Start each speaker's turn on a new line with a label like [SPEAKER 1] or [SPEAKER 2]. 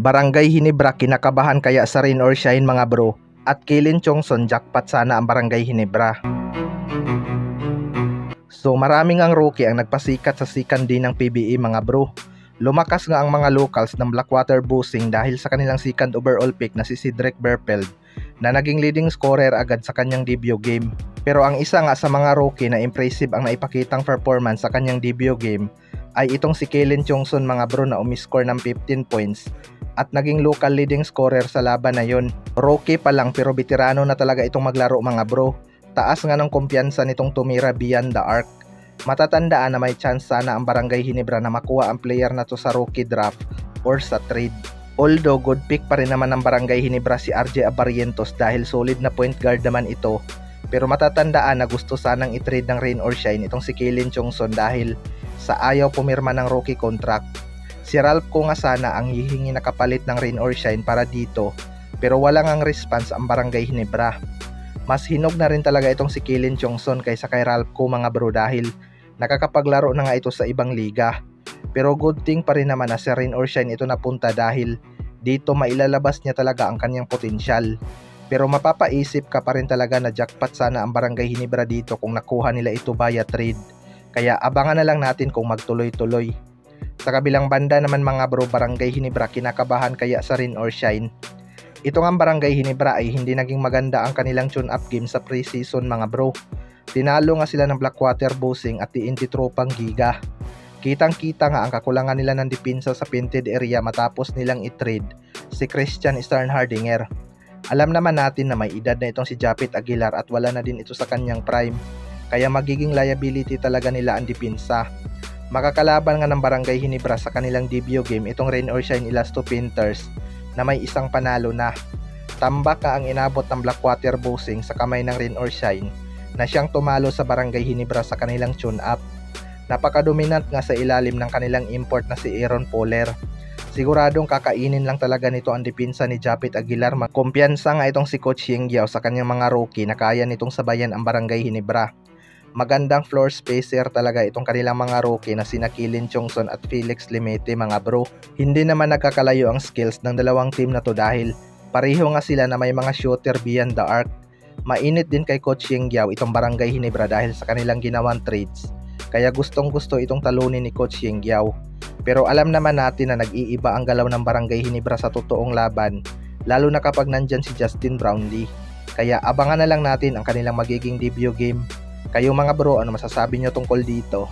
[SPEAKER 1] Barangay Hinebra kinakabahan kaya sa rain or shine mga bro, at Kylin Chongson jackpot sana ang Barangay Hinebra. So maraming ang rookie ang nagpasikat sa second day ng PBA mga bro. Lumakas nga ang mga locals ng Blackwater Busing dahil sa kanilang second overall pick na si Cedric Berpeld na naging leading scorer agad sa kanyang debut game. Pero ang isa nga sa mga rookie na impressive ang naipakitang performance sa kanyang debut game ay itong si Kylin Chongson mga bro na umiscore ng 15 points at naging local leading scorer sa laban na yon. Rookie pa lang pero veterano na talaga itong maglaro mga bro. Taas nga ng kumpiyansa nitong tumira beyond the arc. Matatandaan na may chance sana ang Barangay Hinebra na makuha ang player na to sa rookie draft or sa trade. Although good pick pa rin naman ng Barangay Hinebra si RJ Abarientos dahil solid na point guard naman ito. Pero matatandaan na gusto sanang i-trade ng rain or shine itong si Kylin Chongson dahil sa ayaw pumirma ng rookie contract. Si Ralph ko nga sana ang hihingi na kapalit ng rain or shine para dito pero walang ang response ang Barangay Hinebra. Mas hinog na rin talaga itong si Kylin Chongson kaysa kay Ralph ko mga bro dahil nakakapaglaro na nga ito sa ibang liga. Pero good thing pa rin naman na si rain or shine ito napunta dahil dito mailalabas niya talaga ang kanyang potensyal. Pero mapapaisip ka pa rin talaga na jackpot sana ang Barangay Hinebra dito kung nakuha nila ito via trade. Kaya abangan na lang natin kung magtuloy-tuloy. Sa kabilang banda naman mga bro, Barangay Hinebra kinakabahan kaya sa rain or shine. Ito nga Barangay Hinebra ay hindi naging maganda ang kanilang tune-up game sa pre-season mga bro. Tinalo nga sila ng Blackwater Busing at TNT Tropang Giga. Kitang-kita nga ang kakulangan nila ng depensa sa painted area matapos nilang i-trade si Christian Sternhardinger. Alam naman natin na may edad na itong si Japet Aguilar at wala na din ito sa kanyang prime. Kaya magiging liability talaga nila ang depensa. Makakalaban nga ng Barangay Hinebra sa kanilang debut game itong rain or shine Elasto Painters na may isang panalo na. Tambak ka ang inabot ng Blackwater Busing sa kamay ng rain or shine na siyang tumalo sa Barangay Hinebra sa kanilang tune-up. Napakadominant nga sa ilalim ng kanilang import na si Aaron Poller. Siguradong kakainin lang talaga nito ang depensa ni Japet Aguilar. Kumpiyansa nga itong si Coach Yeng Giao sa kanyang mga rookie na kaya nitong sabayan ang Barangay Hinebra. Magandang floor spacer talaga itong kanilang mga rookie na sina Kylin Chongson at Felix Limete mga bro. Hindi naman nagkakalayo ang skills ng dalawang team na to dahil pareho nga sila na may mga shooter beyond the arc. Mainit din kay Coach Yeng Giao itong Barangay Hinebra dahil sa kanilang ginawang trades. Kaya gustong gusto itong talunin ni Coach Yeng Giao. Pero alam naman natin na nag-iiba ang galaw ng Barangay Hinebra sa totoong laban, lalo na kapag nandyan si Justin Brownlee. Kaya abangan na lang natin ang kanilang magiging debut game. Kayo mga bro, ano masasabi nyo tungkol dito?